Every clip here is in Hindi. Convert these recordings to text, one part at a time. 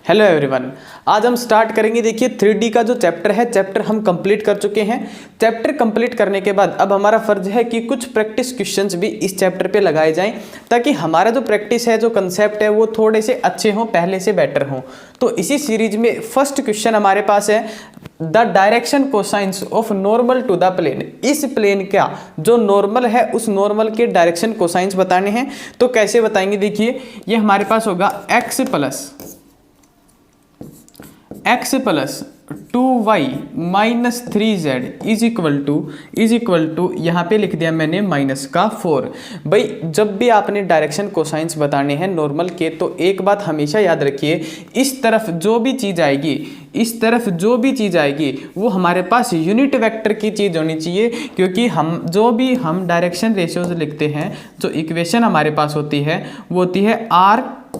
हेलो एवरीवन, आज हम स्टार्ट करेंगे। देखिए 3D का जो चैप्टर है, चैप्टर हम कंप्लीट कर चुके हैं। चैप्टर कंप्लीट करने के बाद अब हमारा फर्ज है कि कुछ प्रैक्टिस क्वेश्चंस भी इस चैप्टर पे लगाए जाएं, ताकि हमारा जो प्रैक्टिस है, जो कंसेप्ट है, वो थोड़े से अच्छे हों, पहले से बेटर हों। तो इसी सीरीज में फर्स्ट क्वेश्चन हमारे पास है, the direction cosines of normal to the plane. इस प्लेन का जो नॉर्मल है, उस नॉर्मल के डायरेक्शन कोसाइंस बताने हैं। तो कैसे बताएंगे? देखिए ये हमारे पास होगा x plus 2y minus 3z is equal to यहाँ पे लिख दिया मैंने माइनस का 4। भाई जब भी आपने डायरेक्शन कोसाइंस बताने हैं नॉर्मल के, तो एक बात हमेशा याद रखिए, इस तरफ जो भी चीज़ आएगी वो हमारे पास यूनिट वेक्टर की चीज़ होनी चाहिए। क्योंकि हम डायरेक्शन रेशियोज लिखते हैं, जो इक्वेशन हमारे पास होती है वो होती है r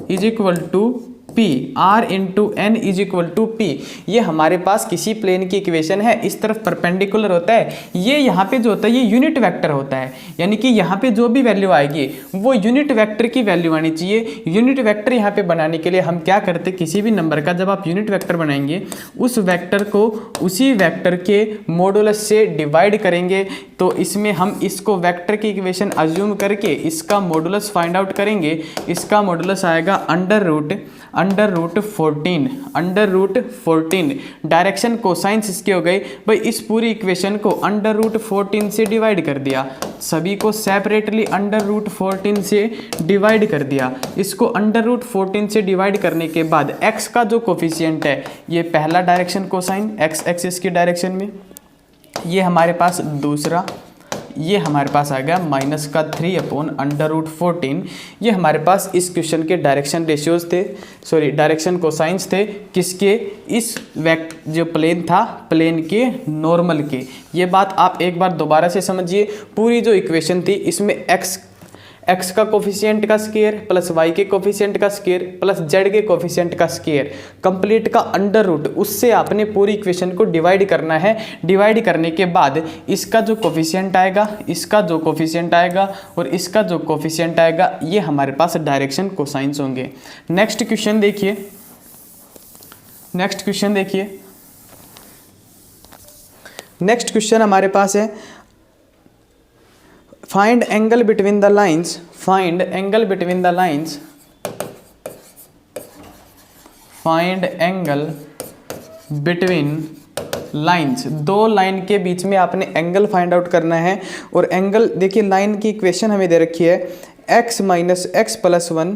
is equal to P, R into n is equal to P। ये हमारे पास किसी प्लेन की इक्वेशन है, इस तरफ परपेंडिकुलर होता है, ये यहाँ पे जो होता है ये यूनिट वेक्टर होता है। यानी कि यहाँ पे जो भी वैल्यू आएगी वो यूनिट वेक्टर की वैल्यू आनी चाहिए। यूनिट वेक्टर यहाँ पे बनाने के लिए हम क्या करते, किसी भी नंबर का जब आप यूनिट वेक्टर बनाएंगे, उस वेक्टर को उसी वेक्टर के मॉडुलस से डिवाइड करेंगे। तो इसमें हम इसको वेक्टर की इक्वेशन अज्यूम करके इसका मॉडुलस फाइंड आउट करेंगे। इसका मॉडुलस आएगा अंडर रूट 14। डायरेक्शन कोसाइंस इसके हो गए। भाई इस पूरी इक्वेशन को अंडर रूट 14 से डिवाइड कर दिया, सभी को सेपरेटली अंडर रूट 14 से डिवाइड कर दिया। इसको अंडर रूट 14 से डिवाइड करने के बाद x का जो कोफिशिएंट है, ये पहला डायरेक्शन कोसाइन x एक्सिस की डायरेक्शन में, ये हमारे पास दूसरा, ये हमारे पास आ गया माइनस का 3 अपॉन अंडर रूट 14। ये हमारे पास इस क्वेश्चन के डायरेक्शन रेशियोज थे, डायरेक्शन कोसाइंस थे। किसके? इस जो प्लेन था, प्लेन के नॉर्मल के। ये बात आप एक बार दोबारा से समझिए। पूरी जो इक्वेशन थी इसमें x का कोफिशिएंट का स्क्वायर प्लस y के कोफिशिएंट का स्क्वायर प्लस z के कोफिशिएंट का स्क्वायर कंप्लीट का अंडर रूट, उससे आपने पूरी इक्वेशन को डिवाइड करना है। डिवाइड करने के बाद इसका जो कोफिशिएंट आएगा, इसका जो कोफिशिएंट आएगा और इसका जो कोफिशिएंट आएगा, ये हमारे पास डायरेक्शन कोसाइंस होंगे। नेक्स्ट क्वेश्चन देखिए, नेक्स्ट क्वेश्चन हमारे पास है, find angle between the lines दो लाइन के बीच में आपने एंगल फाइंड आउट करना है। और एंगल देखिए, लाइन की इक्वेशन हमें दे रखी है x minus x plus 1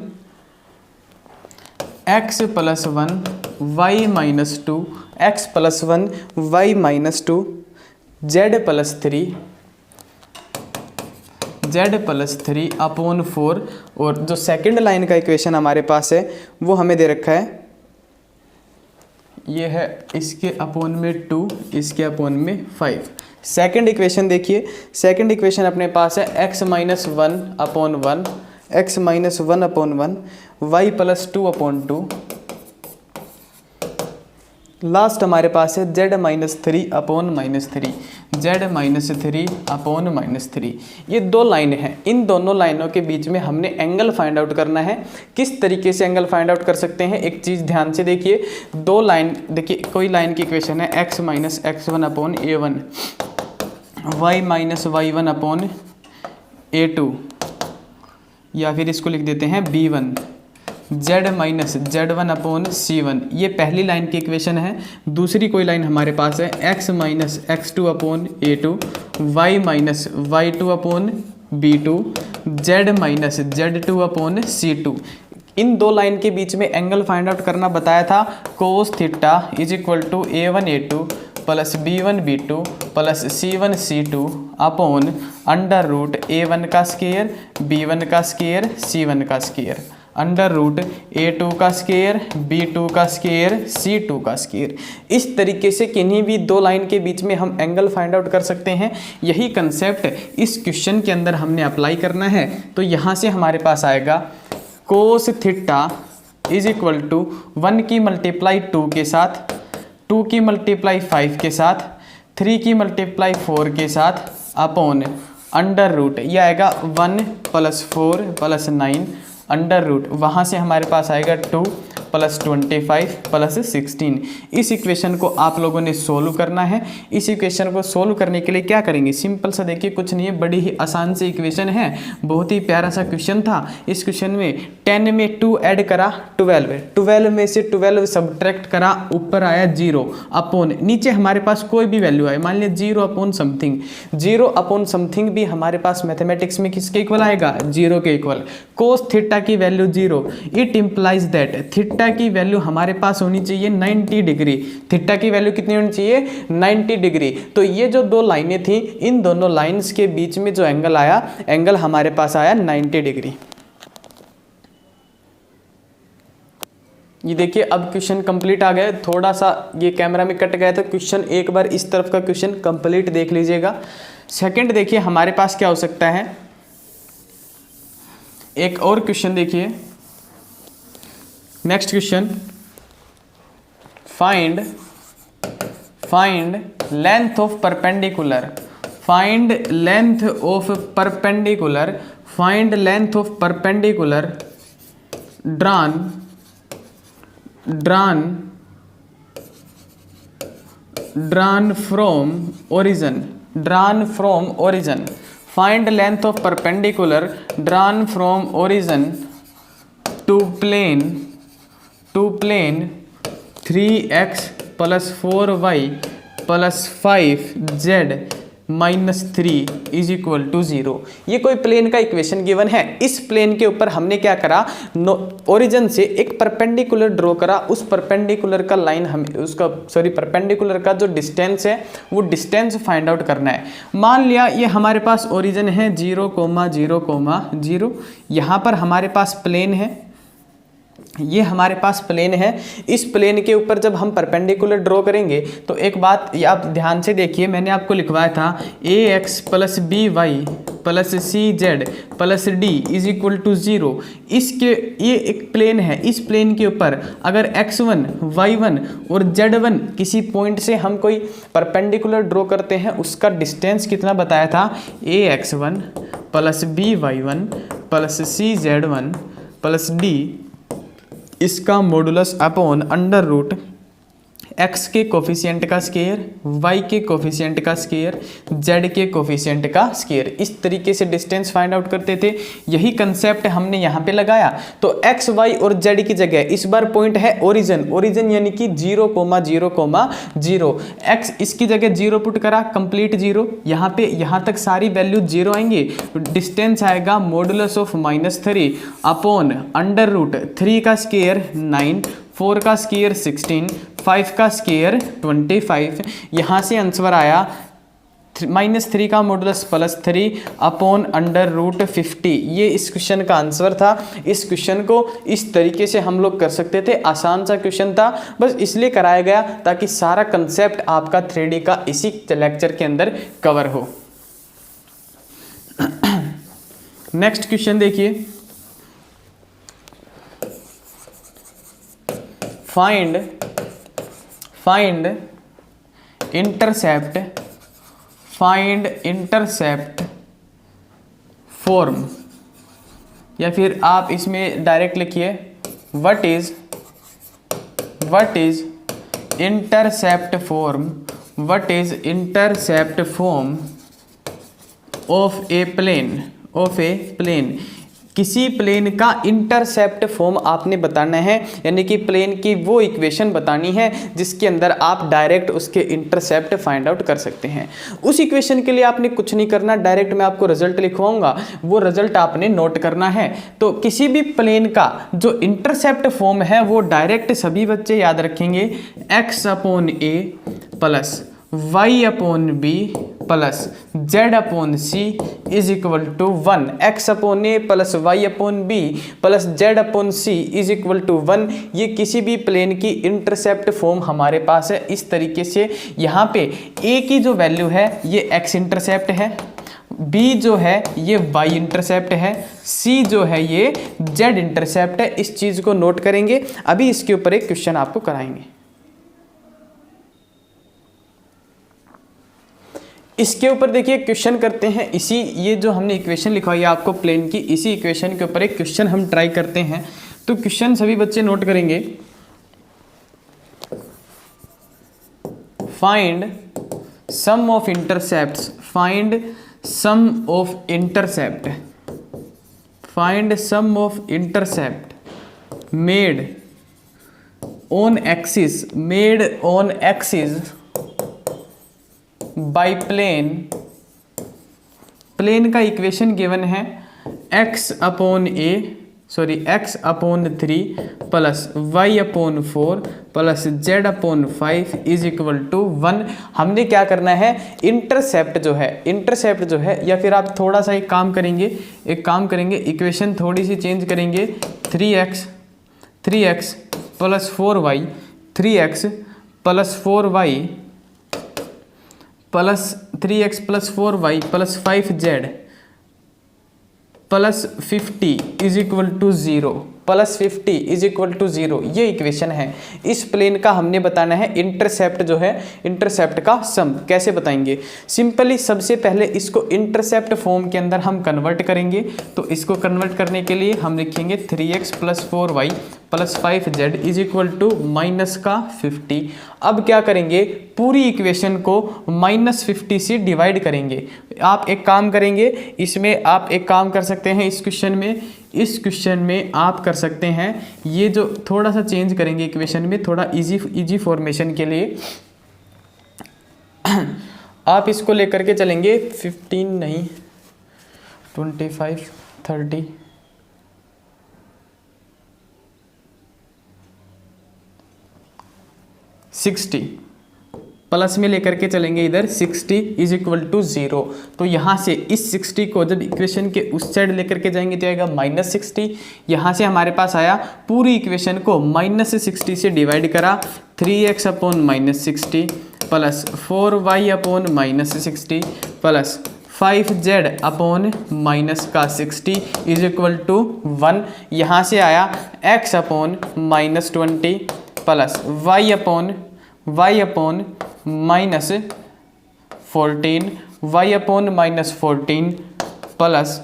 y minus 2 x plus 1 y minus 2 z plus 3 upon 4। और जो सेकंड लाइन का इक्वेशन हमारे पास है वो हमें दे रखा है, ये है इसके अपॉन में 2, इसके अपॉन में 5। सेकंड इक्वेशन देखिए, सेकंड इक्वेशन अपने पास है x minus 1 upon 1 y plus 2 upon 2। Last हमारे पास है z minus 3 upon minus 3, z minus 3 upon minus 3। ये दो लाइन हैं, इन दोनों लाइनों के बीच में हमने एंगल फाइंड आउट करना है। किस तरीके से एंगल फाइंड आउट कर सकते हैं, एक चीज़ ध्यान से देखिए। दो लाइन देखिए, कोई लाइन की इक्वेशन है x minus x1 upon a1, y minus y1 upon a2, या फिर इसको लिख देते हैं b1, z minus z1 upon c1। ये पहली लाइन की इक्वेशन है। दूसरी कोई लाइन हमारे पास है x minus x2 upon a2, y minus y2 upon b2, z minus z2 upon c2। इन दो लाइन के बीच में एंगल फाइंड आउट करना बताया था। Cos theta is equal to a1 a2 plus b1 b2 plus c1 c2 upon under root a1 का स्क्वायर b1 का स्क्वायर c1 का स्क्वायर अंडर रूट a2 का स्क्वायर b2 का स्क्वायर c2 का स्क्वायर। इस तरीके से किन्हीं भी दो लाइन के बीच में हम एंगल फाइंड आउट कर सकते हैं। यही कंसेप्ट इस क्वेश्चन के अंदर हमने अप्लाई करना है। तो यहाँ से हमारे पास आएगा cos theta is equal to 1 की मल्टीप्लाई 2 के साथ, 2 की मल्टीप्लाई 5 के साथ, 3 की मल्टीप्लाई 4 के साथ अपॉन अंडर रूट, यह आएगा 1 प्लस 4 प्लस 9 अंडर रूट, वहाँ से हमारे पास आएगा 2 + 25 + 16। इस इक्वेशन को आप लोगों ने सोल्व करना है। इस इक्वेशन को सोल्व करने के लिए क्या करेंगे, सिंपल सा देखिए, कुछ नहीं है, बड़ी ही आसान सी इक्वेशन है, बहुत ही प्यारा सा क्वेश्चन था। इस क्वेश्चन में 10 में 2 ऐड करा 12, 12 में से 12 सब्ट्रैक्ट करा, ऊपर आया 0 अपॉन, नीचे हमारे पास कोई भी वैल्यू आए, मान लिया 0 अपॉन समथिंग, 0 अपॉन समथिंग भी हमारे पास मैथमेटिक्स में किसके इक्वल आएगा, 0 के इक्वल। कोस थीटा की value 0, it implies that theta की वैल्यू हमारे पास होनी चाहिए 90 डिग्री। थीटा की वैल्यू कितनी होनी चाहिए, 90 डिग्री। तो ये जो दो लाइनें थी, इन दोनों लाइंस के बीच में जो एंगल आया, एंगल हमारे पास आया 90 डिग्री। ये देखिए अब क्वेश्चन कंप्लीट आ गया। थोड़ा सा ये कैमरा में कट गया था क्वेश्चन, एक बार इस तरफ का क्वेश्चन कंप्लीट देख लीजिएगा। सेकंड देखिए हमारे पास क्या हो सकता है, एक और क्वेश्चन देखिए, next question, find length of perpendicular, find length of perpendicular, find length of perpendicular drawn from origin, find length of perpendicular drawn from origin to plane 3x + 4y + 5z - 3 = 0। ये कोई प्लेन का इक्वेशन गिवन है। इस प्लेन के ऊपर हमने क्या करा, ओरिजिन से एक परपेंडिकुलर ड्रॉ करा। उस परपेंडिकुलर का लाइन हमें परपेंडिकुलर का जो डिस्टेंस है वो डिस्टेंस फाइंड आउट करना है। मान लिया ये हमारे पास ओरिजिन है 0, 0, 0, यहाँ पर हमारे पास प्लेन है, ये हमारे पास प्लेन है। इस प्लेन के ऊपर जब हम परपेंडिकुलर ड्रॉ करेंगे तो एक बात ये आप ध्यान से देखिए, मैंने आपको लिखवाया था ax + by + cz + d = 0। इसके ये एक प्लेन है, इस प्लेन के ऊपर अगर x1 y1 और z1 किसी पॉइंट से हम कोई परपेंडिकुलर ड्रॉ करते हैं, उसका डिस्टेंस कितना बताया था, ax1 + by1 + cz1 + d इसका modulus upon under root x के कोफिशिएंट का स्क्वायर, y के कोफिशिएंट का स्क्वायर, z के कोफिशिएंट का स्क्वायर। इस तरीके से डिस्टेंस फाइंड आउट करते थे। यही कंसेप्ट हमने यहाँ पे लगाया। तो x, y और z की जगह इस बार पॉइंट है ओरिजिन यानी कि 0, 0, 0। x इसकी जगह 0 पुट करा, कंप्लीट 0। यहाँ पे यहाँ तक सारी वैल्यू 0 आएंगे। डिस्टेंस आएगा modulus of -3 upon under root 3 का स्क्वायर 9, 4 का स्क्वायर 16, 5 का स्क्वायर 25। यहाँ से आंसर आया -3 का मॉडुलस +3 अपॉन अंडर रूट 50। ये इस क्वेश्चन का आंसर था। इस क्वेश्चन को इस तरीके से हम लोग कर सकते थे, आसान सा क्वेश्चन था, बस इसलिए कराया गया ताकि सारा कंसेप्ट आपका 3D का इसी लेक्चर के अंदर कवर हो। नेक्स्ट क्वेश्चन देखिए, फाइंड इंटरसेप्ट फॉर्म, या फिर आप इसमें डायरेक्ट लिखिए what is intercept form of a plane. किसी प्लेन का इंटरसेप्ट फॉर्म आपने बताना है, यानी कि प्लेन की वो इक्वेशन बतानी है जिसके अंदर आप डायरेक्ट उसके इंटरसेप्ट फाइंड आउट कर सकते हैं। उस इक्वेशन के लिए आपने कुछ नहीं करना, डायरेक्ट मैं आपको रिजल्ट लिखवाऊंगा, वो रिजल्ट आपने नोट करना है। तो किसी भी प्लेन का जो इंटरसेप्ट फॉर्म है वो डायरेक्ट सभी बच्चे याद रखेंगे, x/a + y/b + z/c = 1। x/a + y/b + z/c = 1। ये किसी भी प्लेन की इंटरसेप्ट फॉर्म हमारे पास है। इस तरीके से यहाँ पे a की जो वैल्यू है ये x इंटरसेप्ट है, b जो है ये y इंटरसेप्ट है, c जो है ये z इंटरसेप्ट है। इस चीज़ को नोट करेंगे। अभी इसके ऊपर एक क्वेश्चन आपको कराएंगे। इसके ऊपर देखिए क्वेश्चन करते हैं, इसी ये जो हमने इक्वेशन लिखवाई है आपको प्लेन की, इसी इक्वेशन के ऊपर एक क्वेश्चन हम ट्राई करते हैं। तो क्वेश्चन सभी बच्चे नोट करेंगे। Find sum of intercepts, find sum of intercept, find sum of intercept made on axis, made on axis by plane, plane का इक्वेशन गिवन है x upon a sorry x upon 3 plus y upon 4 plus z upon 5 is equal to 1। हमने क्या करना है, इंटरसेप्ट जो है, इंटरसेप्ट जो है, या फिर आप थोड़ा सा एक काम करेंगे इक्वेशन थोड़ी सी चेंज करेंगे, 3x plus 4y, 3x plus 4y plus 3x plus 4y plus 5z plus 50 is equal to 0, plus 50 is equal to 0, ये इक्वेशन है। इस प्लेन का हमने बताना है इंटरसेप्ट जो है, इंटरसेप्ट का सम कैसे बताएंगे। सिंपली सबसे पहले इसको इंटरसेप्ट फॉर्म के अंदर हम कन्वर्ट करेंगे। तो इसको कन्वर्ट करने के लिए हम लिखेंगे 3x plus 4y plus 5z is equal to minus का 50। अब क्या करेंगे, पूरी इक्वेशन को माइनस 50 से डिवाइड करेंगे। आप एक काम करेंगे, इसमें आप एक काम कर सकते हैं, इस क्वेश्चन में आप कर सकते हैं, ये जो थोड़ा सा चेंज करेंगे इक्वेशन में, थोड़ा इजी फॉर्मेशन के लिए आप इसको लेकर के चलेंगे 15 नहीं 25 30 60 प्लस में लेकर के चलेंगे इधर 60 इज इक्वल टू 0। तो यहाँ से इस 60 को जब इक्वेशन के उस साइड लेकर के जाएंगे तो आएगा माइनस 60। यहाँ से हमारे पास आया, पूरी इक्वेशन को माइनस 60 से डिवाइड करा, 3x upon minus 60 plus 4y upon minus 60 plus 5z upon minus का 60 इज इक्वल टू 1। यहाँ से आया x upon minus 20 plus y upon minus 14, y upon minus 14 plus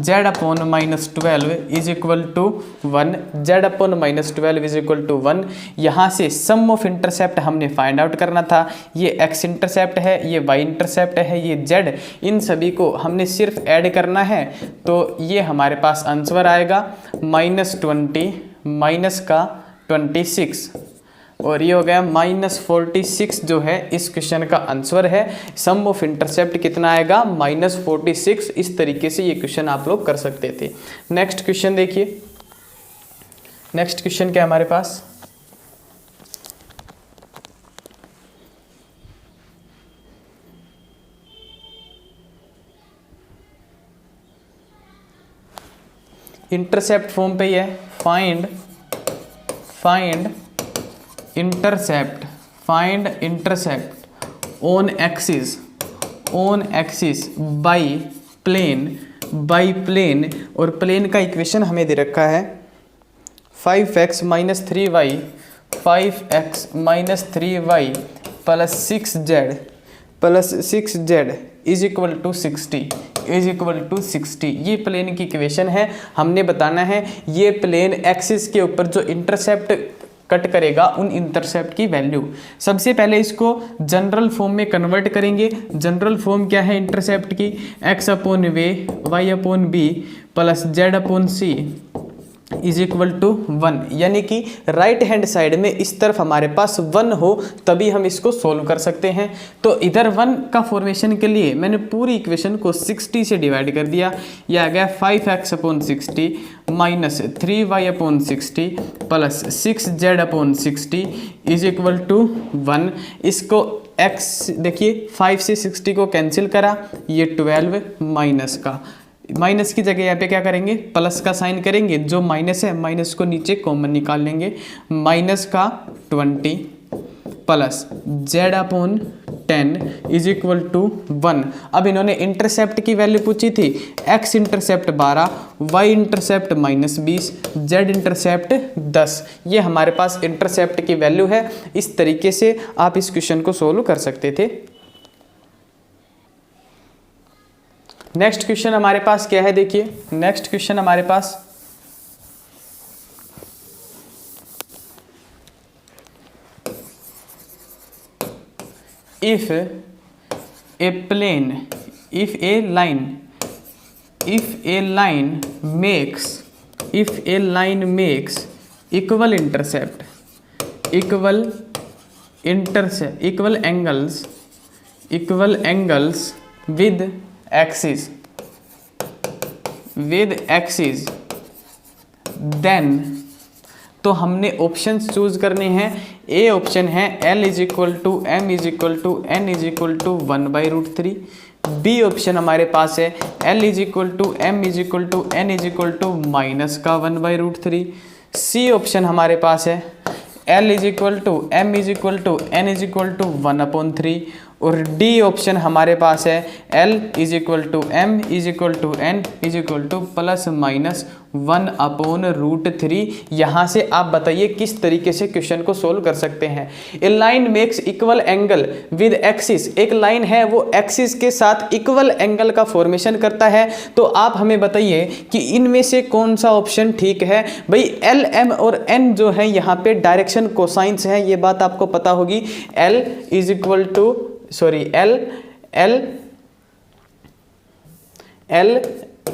z upon minus 12 is equal to 1, z upon minus 12 is equal to 1। यहाँ से सम ऑफ इंटरसेप्ट हमने फाइंड आउट करना था। ये x इंटरसेप्ट है, ये y इंटरसेप्ट है, ये z, इन सभी को हमने सिर्फ ऐड करना है। तो ये हमारे पास आंसर आएगा -20 माइनस का 26, और ये हो गया -46 जो है इस क्वेश्चन का आंसर है। सम ऑफ इंटरसेप्ट कितना आएगा, -46। इस तरीके से ये क्वेश्चन आप लोग कर सकते थे। नेक्स्ट क्वेश्चन देखिए, नेक्स्ट क्वेश्चन क्या है हमारे पास, इंटरसेप्ट फॉर्म पे ही है। Find intercept, find intercept on axis by plane, और प्लेन का इक्वेशन हमें दे रखा है 5x minus 3y, 5x minus 3y plus 6z is equal to 60, ये प्लेन की इक्वेशन है। हमने बताना है ये प्लेन एक्सिस के ऊपर जो इंटरसेप्ट कट करेगा उन इंटरसेप्ट की वैल्यू। सबसे पहले इसको जनरल फॉर्म में कन्वर्ट करेंगे। जनरल फॉर्म क्या है इंटरसेप्ट की, x upon a, y upon b plus z upon c is equal to 1, यानी कि राइट हैंड साइड में इस तरफ हमारे पास 1 हो तभी हम इसको सोल्व कर सकते हैं। तो इधर 1 का फॉर्मेशन के लिए मैंने पूरी इक्वेशन को 60 से डिवाइड कर दिया। यह आ गया 5x upon 60 minus 3y upon 60 plus 6z upon 60 is equal to 1। इसको x देखिए 5 से 60 को कैंसिल करा, ये 12 माइनस की जगह यहाँ पे क्या करेंगे, प्लस का साइन करेंगे, जो माइनस है माइनस को नीचे कॉमन निकाल लेंगे, माइनस का 20 plus z upon 10 is equal to 1। अब इन्होंने इंटरसेप्ट की वैल्यू पूछी थी, x intercept 12, y intercept -20, z intercept 10। ये हमारे पास इंटरसेप्ट की वैल्यू है। इस तरीके से आप इस क्वेश्चन को सोल्व कर सकते थे। नेक्स्ट क्वेश्चन हमारे पास क्या है, देखिए नेक्स्ट क्वेश्चन हमारे पास if a line makes equal angles with axis then, तो हमने ऑप्शंस चूज करने हैं। ए ऑप्शन है L = M = N = 1/√3। B option हमारे पास है L = M = N = -1/√3। C option हमारे पास है L = M = N = 1/3। और डी ऑप्शन हमारे पास है L = M = N = ±1/√3। यहाँ से आप बताइए किस तरीके से क्वेश्चन को सोल्व कर सकते हैं। A line makes equal angle with axis, एक लाइन है वो एक्सिस के साथ इक्वल एंगल का फॉर्मेशन करता है। तो आप हमें बताइए कि इनमें से कौन सा ऑप्शन ठीक है। भाई L, M और N जो है यहाँ पे डायरेक्शन कोसाइंस है, ये बात आपको पता होगी। L,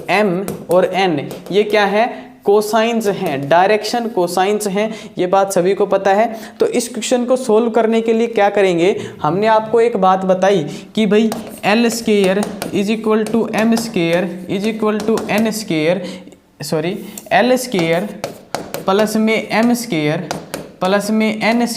M और N ये क्या है, कोसाइंस हैं, डायरेक्शन कोसाइंस हैं, ये बात सभी को पता है। तो इस क्वेश्चन को सोल्व करने के लिए क्या करेंगे, हमने आपको एक बात बताई कि भाई L² = M² L² प्लस में M² प्लस में N²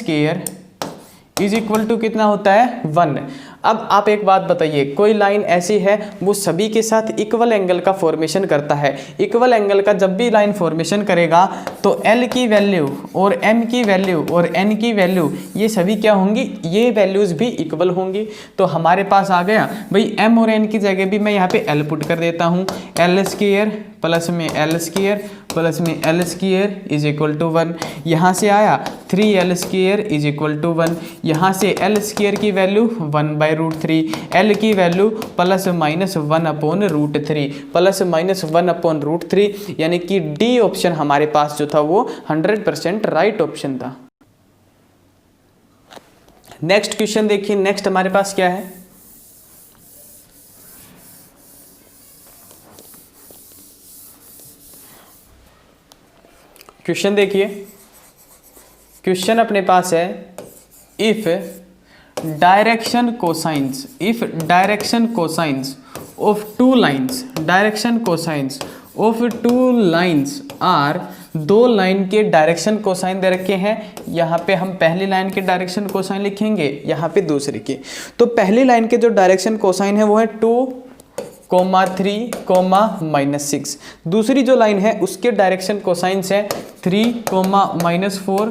= कितना होता है 1। अब आप एक बात बताइए, कोई लाइन ऐसी है वो सभी के साथ इक्वल एंगल का फॉर्मेशन करता है। इक्वल एंगल का जब भी लाइन फॉर्मेशन करेगा तो L की वैल्यू और M की वैल्यू और N की वैल्यू ये सभी क्या होंगी, ये वैल्यूज़ भी इक्वल होंगी। तो हमारे पास आ गया भाई M और N की जगह भी मैं यहाँ पे L पुट कर देता हूँ। L² प्लस में L² प्लस में L² = 1। यहाँ से आया 3L² = 1। यहाँ से L² की वैल्यू 1/√3, L की वैल्यू ±1/√3 ±1/√3, यानी कि डी ऑप्शन हमारे पास जो था वो 100% राइट ऑप्शन था। नेक्स्ट क्वेश्चन देखिए, नेक्स्ट हमारे पास क्या है। क्वेश्चन देखिए, क्वेश्चन अपने पास है if direction cosines of two lines are, दो लाइन के डायरेक्शन कोसाइन दे रखे हैं। यहाँ पे हम पहली लाइन के डायरेक्शन कोसाइन लिखेंगे, यहाँ पे दूसरी के। तो पहली लाइन के जो डायरेक्शन कोसाइन है वो है 2, 3, -6। दूसरी जो लाइन है उसके डायरेक्शन कोसाइंस है 3, -4,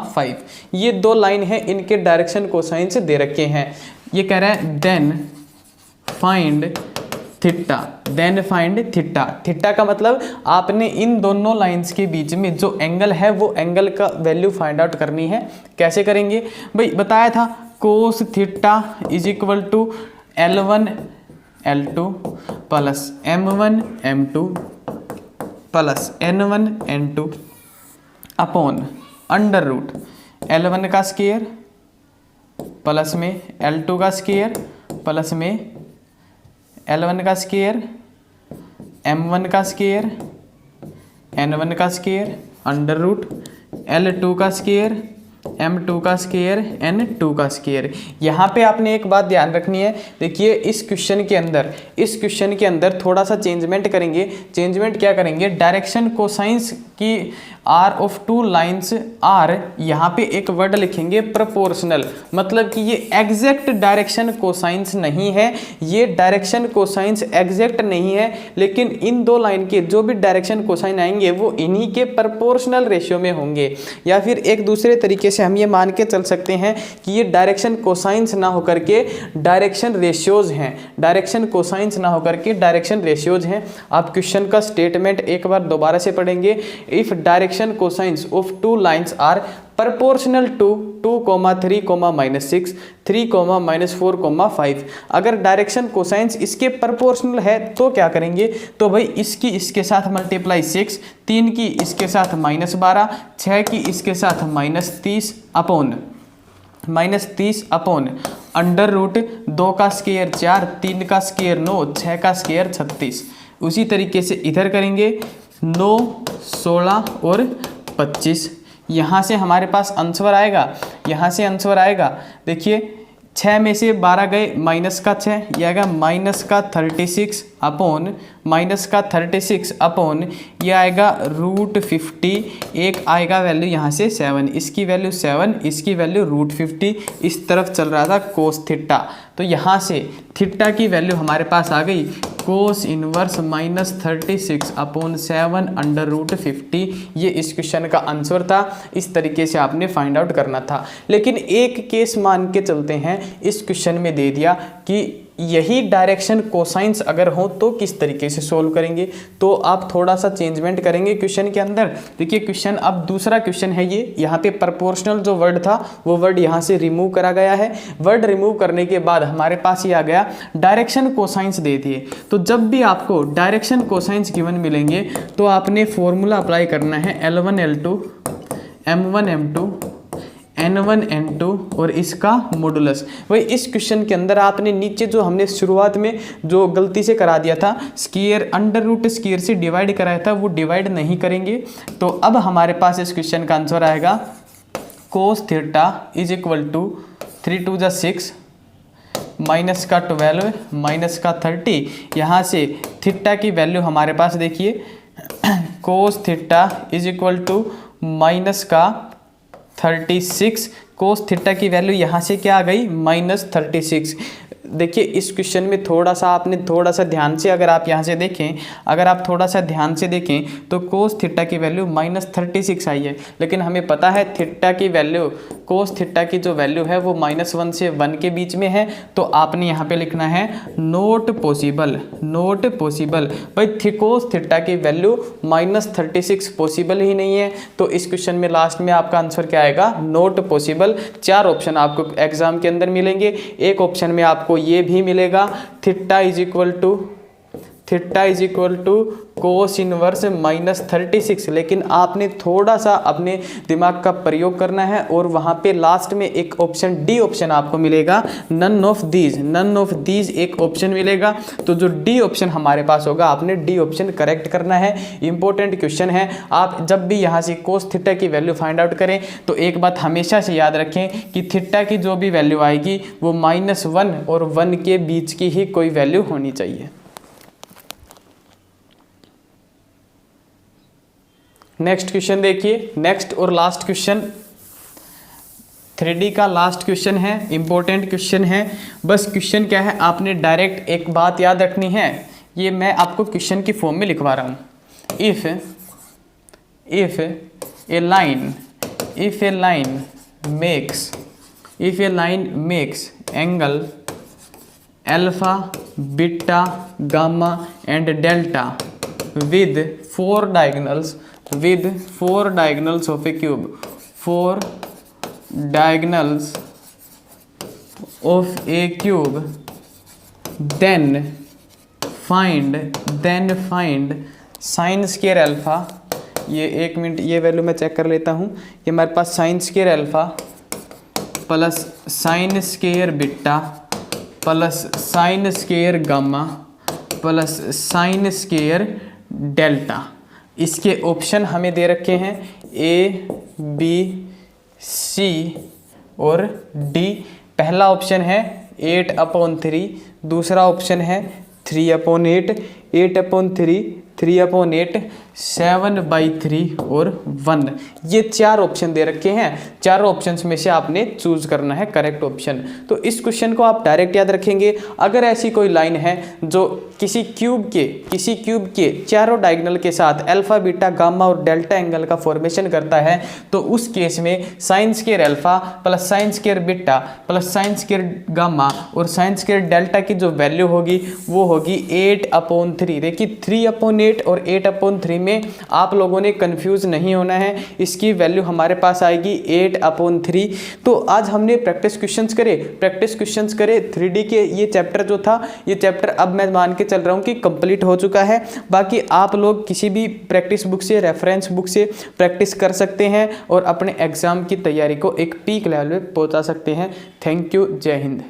5। ये दो लाइन है, इनके डायरेक्शन कोसाइंस दे रखे हैं। ये कह रहा है देन फाइंड थीटा। थीटा का मतलब आपने इन दोनों लाइंस के बीच में जो एंगल है वो एंगल का वैल्यू फाइंड आउट करनी है। कैसे करेंगे भाई, बताया था cos theta = L1 L2 plus M1 M2 plus N1 N2 upon √ L1 का स्क्वायर प्लस में L2 का स्क्वायर प्लस में L1 का स्क्वायर M1 का स्क्वायर N1 का स्क्वायर √ L2 का स्क्वायर M2 का स्क्वायर N2 का स्क्वायर। यहाँ पे आपने एक बात ध्यान रखनी है। देखिए इस क्वेश्चन के अंदर थोड़ा सा चेंजमेंट करेंगे। चेंजमेंट क्या करेंगे, डायरेक्शन कोसाइंस की are of two lines are, यहाँ पे एक वर्ड लिखेंगे प्रोपोर्शनल, मतलब कि ये एग्जैक्ट डायरेक्शन कोसाइंस नहीं है, ये डायरेक्शन कोसाइंस एग्जैक्ट नहीं है, लेकिन इन दो लाइन के जो भी डायरेक्शन कोसाइन आएंगे वो इन्हीं के प्रोपोर्शनल रेशियो में होंगे। या फिर एक दूसरे तरीके से हम ये मान के चल सकते हैं कि ये डायरेक्शन कोसाइंस ना होकर के डायरेक्शन रेशियोज हैं, डायरेक्शन कोसाइंस ना होकर के डायरेक्शन रेशियोज हैं। आप क्वेश्चन का स्टेटमेंट एक बार दोबारा से पढ़ेंगे। If direction cosines of two lines are proportional to 2,3,-6, 3,-4,5। अगर डायरेक्शन कोसाइंस इसके प्रोपोर्शनल है तो क्या करेंगे, तो भाई इसकी इसके साथ मल्टीप्लाई 6, 3 की इसके साथ -12, 6 की इसके साथ -30 अपॉन अंडर रूट 2 का स्क्वायर 4, 3 का स्क्वायर 9, 6 का स्क्वायर 36। उसी तरीके से इधर करेंगे 9, 16 और 25। यहाँ से हमारे पास आंसर आएगा, यहाँ से आंसर आएगा, देखिए 6 में से 12 गए, माइनस का 6, यह आएगा -36 अपॉन ये आएगा √50, एक आएगा वैल्यू यहाँ से 7, इसकी वैल्यू 7, इसकी वैल्यू √50, इस तरफ चल रहा था कोस थीटा, तो यहाँ से थीटा की वैल्यू हमारे पास आ गई कोस इनवर्स -36 अपॉन 7 अंडर √50। ये इस क्वेश्चन का आंसर था। इस तरीके से आपने फाइंड आउट करना था। लेकिन एक केस मान के चलते हैं, इस क्वेश्चन में दे दिया कि यही डायरेक्शन कोसाइंस अगर हो तो किस तरीके से सोल्व करेंगे, तो आप थोड़ा सा चेंजमेंट करेंगे क्वेश्चन के अंदर। देखिए क्वेश्चन अब दूसरा क्वेश्चन है ये, यहाँ पे प्रोपोर्शनल जो वर्ड था वो वर्ड यहाँ से रिमूव करा गया है। वर्ड रिमूव करने के बाद हमारे पास ये आ गया डायरेक्शन कोसाइंस दे दिए। तो जब भी आपको डायरेक्शन कोसाइंस गिवन मिलेंगे तो आपने फॉर्मूला अप्लाई करना है L1 L2 M1 M2 N1 N2 और इसका मॉडुलस। वही इस क्वेश्चन के अंदर आपने नीचे जो हमने शुरुआत में जो गलती से करा दिया था, स्क्वायर अंडर रूट स्क्वायर से डिवाइड कराया था, वो डिवाइड नहीं करेंगे। तो अब हमारे पास इस क्वेश्चन का आंसर आएगा cos theta is equal to 3 2 6 minus का 12 माइनस का 30। यहाँ से थीटा की वैल्यू हमारे पास देखिए cos theta is equal to minus का 36, कोस थीटा की वैल्यू यहाँ से क्या आ गई -36। देखिए इस क्वेश्चन में थोड़ा सा आपने थोड़ा सा ध्यान से अगर आप यहाँ से देखें, अगर आप थोड़ा सा ध्यान से देखें तो कोस थीटा की वैल्यू -36 आई है, लेकिन हमें पता है थीटा की वैल्यू, कोस थीटा की जो वैल्यू है वो -1 से 1 के बीच में है। तो आपने यहाँ पे लिखना है नॉट पॉसिबल, नॉट पॉसिबल। भाई कोस थीटा की वैल्यू -36 पॉसिबल ही नहीं है, तो इस क्वेश्चन में लास्ट में आपका आंसर क्या आएगा, नॉट पॉसिबल। 4 ऑप्शन आपको एग्जाम के अंदर मिलेंगे। एक ऑप्शन में आपको ये भी मिलेगा theta is equal to cos inverse -36, लेकिन आपने थोड़ा सा अपने दिमाग का प्रयोग करना है और वहाँ पे लास्ट में एक ऑप्शन डी ऑप्शन आपको मिलेगा, नन ऑफ दीज एक ऑप्शन मिलेगा। तो जो डी ऑप्शन हमारे पास होगा आपने डी ऑप्शन करेक्ट करना है। इंपॉर्टेंट क्वेश्चन है। आप जब भी यहाँ से कोस थीटा की वैल्यू फाइंड आउट करें तो एक बात हमेशा से याद रखें कि थीटा की जो भी वैल्यू आएगी वो -1 और 1 के बीच की ही कोई वैल्यू होनी चाहिए। नेक्स्ट क्वेश्चन देखिए, नेक्स्ट और लास्ट क्वेश्चन 3D का लास्ट क्वेश्चन है, इंपॉर्टेंट क्वेश्चन है। बस क्वेश्चन क्या है, आपने डायरेक्ट एक बात याद रखनी है, ये मैं आपको क्वेश्चन की फॉर्म में लिखवा रहा हूँ। If A line makes angle alpha beta gamma and delta with 4 diagonals of a cube, 4 diagonals of a cube, then find sin square alpha। ये 1 मिनट, ये वैल्यू मैं चेक कर लेता हूँ। ये हमारे पास sin square alpha plus sin square beta plus sin square gamma plus sin square delta. इसके ऑप्शन हमें दे रखे हैं A, B, C और D। पहला ऑप्शन है 8/3, दूसरा ऑप्शन है 3/8, 8/3, 3/8, 7/3 और 1। ये 4 ऑप्शन दे रखे हैं। 4 ऑप्शंस में से आपने चूज करना है करेक्ट ऑप्शन। तो इस क्वेश्चन को आप डायरेक्ट याद रखेंगे। अगर ऐसी कोई लाइन है जो किसी क्यूब के चारों डायगोनल के साथ अल्फा बीटा गामा और डेल्टा एंगल का फॉर्मेशन करता है, तो उस केस में sine square alpha plus sine square beta plus sine square gamma और साइन स्क्वायर डेल्टा की जो वैल्यू होगी वो होगी 8/3 3, देखिए 3/8 और 8/3 में आप लोगों ने कंफ्यूज नहीं होना है, इसकी वैल्यू हमारे पास आएगी 8/3। तो आज हमने प्रैक्टिस क्वेश्चंस करे 3D के। ये चैप्टर जो था, ये चैप्टर अब मैं मान के चल रहा हूँ कि कंप्लीट हो चुका है। बाकी आप लोग किसी भी प्रैक्टिस बुक से, रेफरेंस बुक से प्रैक्टिस कर सकते हैं और अपने एग्जाम की तैयारी को एक पीक लेवल पे पहुंचा सकते हैं। थैंक यू, जय हिंद।